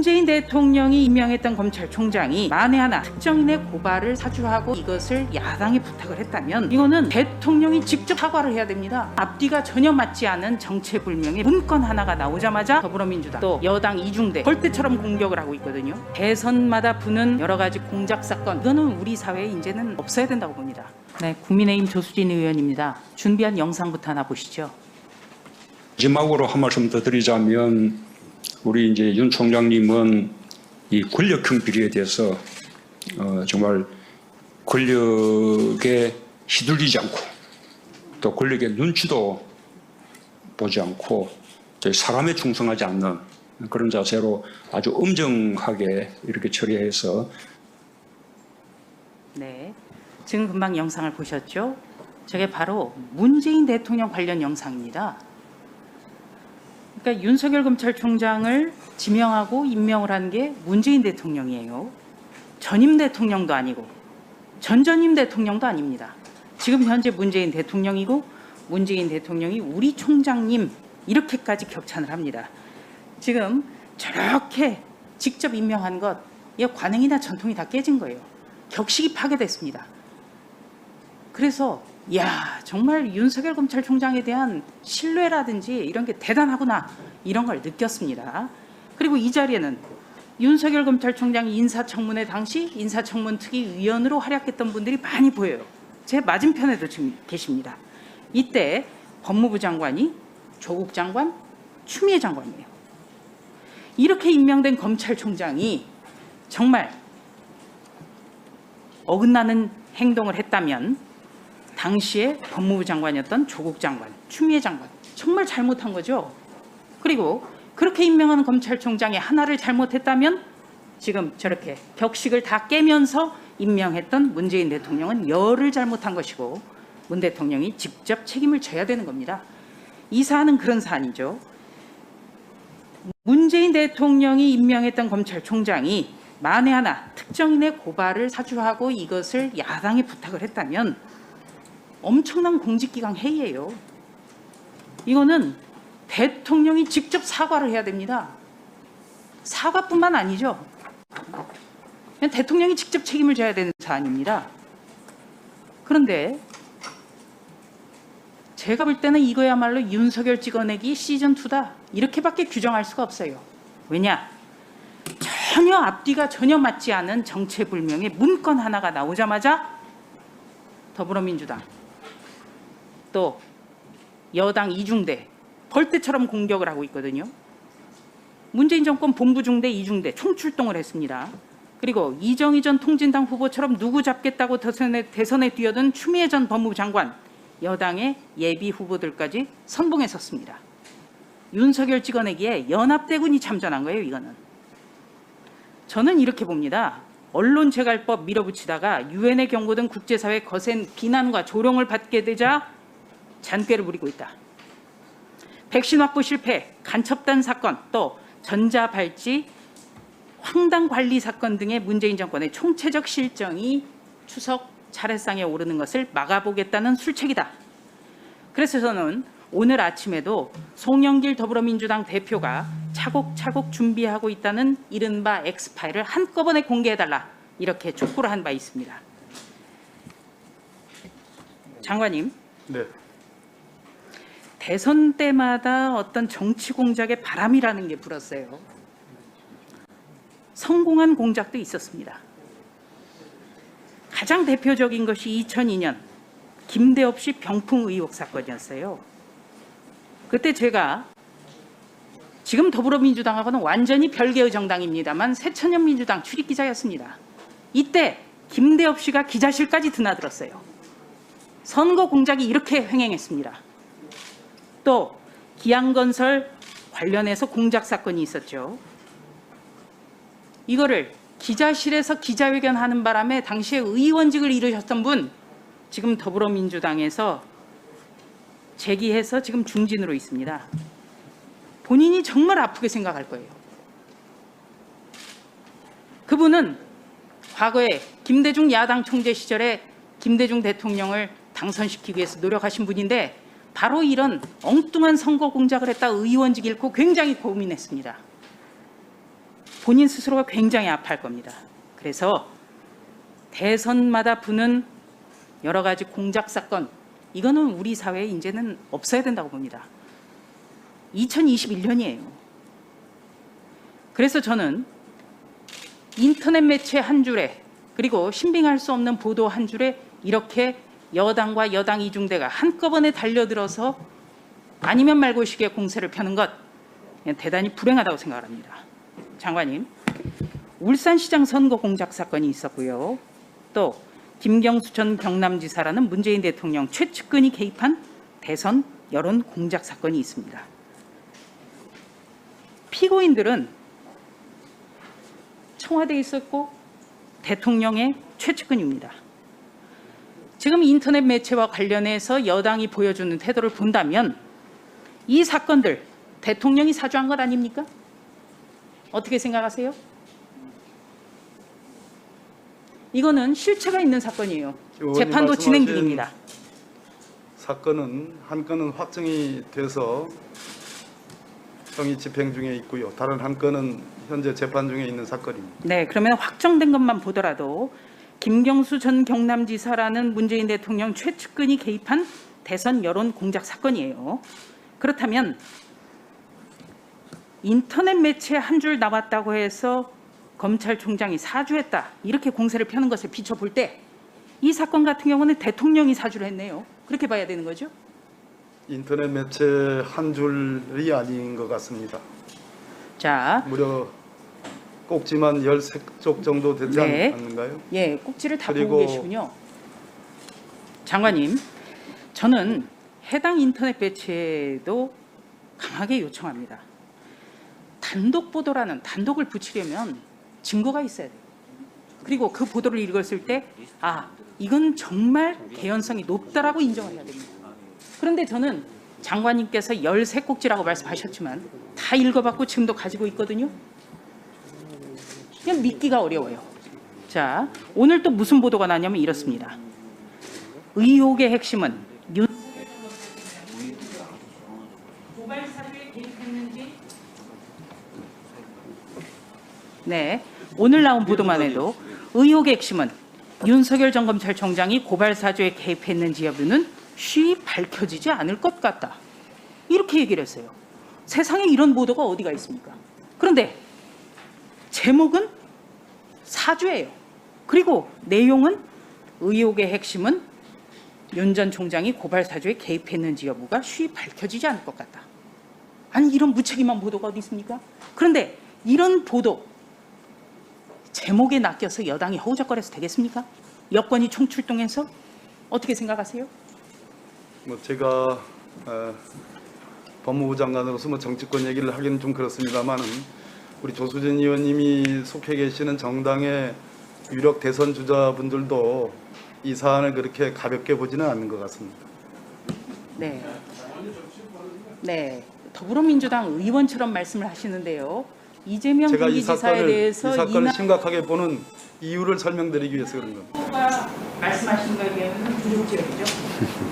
문재인 대통령이 임명했던 검찰총장이 만에 하나 특정인의 고발을 사주하고 이것을 야당에 부탁을 했다면 이거는 대통령이 직접 사과를 해야 됩니다. 앞뒤가 전혀 맞지 않은 정체불명의 문건 하나가 나오자마자 더불어민주당 또 여당 이중대 벌떼처럼 공격을 하고 있거든요. 대선마다 부는 여러 가지 공작 사건, 이거는 우리 사회에 이제는 없어야 된다고 봅니다. 네, 국민의힘 조수진 의원입니다. 준비한 영상부터 하나 보시죠. 마지막으로 한 말씀 더 드리자면 우리 이제 윤 총장님은 이 권력형 비리에 대해서 정말 권력에 휘둘리지 않고 또 권력의 눈치도 보지 않고 사람에 충성하지 않는 그런 자세로 아주 엄정하게 이렇게 처리해서 네, 지금 금방 영상을 보셨죠? 저게 바로 문재인 대통령 관련 영상입니다. 그러니까 윤석열 검찰총장을 지명하고 임명을 한 게 문재인 대통령이에요. 전임 대통령도 아니고 전전임 대통령도 아닙니다. 지금 현재 문재인 대통령이고 문재인 대통령이 우리 총장님 이렇게까지 격찬을 합니다. 지금 저렇게 직접 임명한 것, 이 관행이나 전통이 다 깨진 거예요. 격식이 파괴됐습니다. 그래서 야, 정말 윤석열 검찰총장에 대한 신뢰라든지 이런 게 대단하구나, 이런 걸 느꼈습니다. 그리고 이 자리에는 윤석열 검찰총장이 인사청문회 당시 인사청문 특위위원으로 활약했던 분들이 많이 보여요. 제 맞은편에도 지금 계십니다. 이때 법무부 장관이 조국 장관, 추미애 장관이에요. 이렇게 임명된 검찰총장이 정말 어긋나는 행동을 했다면 당시에 법무부 장관이었던 조국 장관, 추미애 장관 정말 잘못한 거죠. 그리고 그렇게 임명한 검찰총장이 하나를 잘못했다면 지금 저렇게 격식을 다 깨면서 임명했던 문재인 대통령은 열을 잘못한 것이고 문 대통령이 직접 책임을 져야 되는 겁니다. 이 사안은 그런 사안이죠. 문재인 대통령이 임명했던 검찰총장이 만에 하나 특정인의 고발을 사주하고 이것을 야당에 부탁을 했다면 엄청난 공직기강 해이예요. 이거는 대통령이 직접 사과를 해야 됩니다. 사과뿐만 아니죠. 그냥 대통령이 직접 책임을 져야 되는 사안입니다. 그런데 제가 볼 때는 이거야말로 윤석열 찍어내기 시즌2다. 이렇게밖에 규정할 수가 없어요. 왜냐? 전혀 앞뒤가 전혀 맞지 않은 정체불명의 문건 하나가 나오자마자 더불어민주당 또 여당 이중대 벌떼처럼 공격을 하고 있거든요. 문재인 정권 본부 중대 이중대 총출동을 했습니다. 그리고 이정희 전 통진당 후보처럼 누구 잡겠다고 대선에 뛰어든 추미애 전 법무부 장관, 여당의 예비 후보들까지 선봉에 섰습니다. 윤석열 찍어내기에 연합대군이 참전한 거예요. 이거는. 저는 이렇게 봅니다. 언론재갈법 밀어붙이다가 유엔의 경고 등 국제사회 거센 비난과 조롱을 받게 되자 잔꾀를 부리고 있다. 백신 확보 실패, 간첩단 사건, 또 전자발찌 황당 관리 사건 등의 문재인 정권의 총체적 실정이 추석 차례상에 오르는 것을 막아보겠다는 술책이다. 그래서 저는 오늘 아침에도 송영길 더불어민주당 대표가 차곡차곡 준비하고 있다는 이른바 엑스파일을 한꺼번에 공개해달라, 이렇게 촉구를 한 바 있습니다. 장관님. 네. 대선 때마다 어떤 정치 공작의 바람이라는 게 불었어요. 성공한 공작도 있었습니다. 가장 대표적인 것이 2002년 김대엽 씨 병풍 의혹 사건이었어요. 그때 제가 지금 더불어민주당하고는 완전히 별개의 정당입니다만 새천년민주당 출입기자였습니다. 이때 김대엽 씨가 기자실까지 드나들었어요. 선거 공작이 이렇게 횡행했습니다. 또 기양건설 관련해서 공작 사건이 있었죠. 이거를 기자실에서 기자회견하는 바람에 당시에 의원직을 잃으셨던 분, 지금 더불어민주당에서 재기해서 지금 중진으로 있습니다. 본인이 정말 아프게 생각할 거예요. 그분은 과거에 김대중 야당 총재 시절에 김대중 대통령을 당선시키기 위해서 노력하신 분인데 바로 이런 엉뚱한 선거 공작을 했다 의원직 잃고 굉장히 고민했습니다. 본인 스스로가 굉장히 아파할 겁니다. 그래서 대선마다 부는 여러 가지 공작 사건, 이거는 우리 사회에 이제는 없어야 된다고 봅니다. 2021년이에요. 그래서 저는 인터넷 매체 한 줄에, 그리고 신빙할 수 없는 보도 한 줄에 이렇게 여당과 여당 이중대가 한꺼번에 달려들어서 아니면 말고식의 공세를 펴는 것, 대단히 불행하다고 생각합니다. 장관님, 울산시장 선거 공작 사건이 있었고요. 또 김경수 전 경남지사라는 문재인 대통령 최측근이 개입한 대선 여론 공작 사건이 있습니다. 피고인들은 청와대에 있었고 대통령의 최측근입니다. 지금 인터넷 매체와 관련해서 여당이 보여주는 태도를 본다면 이 사건들 대통령이 사주한 것 아닙니까? 어떻게 생각하세요? 이거는 실체가 있는 사건이에요. 재판도 진행 중입니다. 사건은 한 건은 확정이 돼서 형이 집행 중에 있고요. 다른 한 건은 현재 재판 중에 있는 사건입니다. 네, 그러면 확정된 것만 보더라도 김경수 전 경남지사라는 문재인 대통령 최측근이 개입한 대선 여론 공작 사건이에요. 그렇다면 인터넷 매체 한 줄 나왔다고 해서 검찰총장이 사주했다, 이렇게 공세를 펴는 것을 비춰볼 때 이 사건 같은 경우는 대통령이 사주를 했네요. 그렇게 봐야 되는 거죠? 인터넷 매체 한 줄이 아닌 것 같습니다. 자, 무려 꼭지만 13쪽 정도 되지 네. 않는가요? 예, 꼭지를 다 그리고- 보고 계시군요. 장관님, 저는 해당 인터넷 매체도 강하게 요청합니다. 단독 보도라는, 단독을 붙이려면 증거가 있어야 돼요. 그리고 그 보도를 읽었을 때 이건 정말 개연성이 높다라고 인정을 해야 됩니다. 그런데 저는 장관님께서 13꼭지라고 말씀하셨지만 다 읽어봤고 지금도 가지고 있거든요. 그냥 믿기가 어려워요. 자, 오늘 또 무슨 보도가 나냐면 이렇습니다. 의혹의 핵심은 고발 사주에 개입했는지. 네, 오늘 나온 보도만 해도 의혹의 핵심은 윤석열 전 검찰총장이 고발 사주에 개입했는지 여부는 쉬이 밝혀지지 않을 것 같다, 이렇게 얘기를 했어요. 세상에 이런 보도가 어디가 있습니까? 그런데 제목은 사주예요. 그리고 내용은 의혹의 핵심은 윤 전 총장이 고발 사주에 개입했는지 여부가 쉬이 밝혀지지 않을 것 같다. 아니, 이런 무책임한 보도가 어디 있습니까? 그런데 이런 보도 제목에 낚여서 여당이 허우적거려서 되겠습니까? 여권이 총출동해서 어떻게 생각하세요? 제가 법무부 장관으로서 정치권 얘기를 하기는 좀 그렇습니다만은 우리 조수진 의원님이 속해 계시는 정당의 유력 대선 주자분들도 이 사안을 그렇게 가볍게 보지는 않는 것 같습니다. 네. 네. 더불어민주당 의원처럼 말씀을 하시는데요. 이재명 제가 이 경기지사에 대해서 사건을 심각하게 보는 이유를 설명드리기 위해서 그런 겁니다. 말씀하신 거에 비하면 부족지역이죠.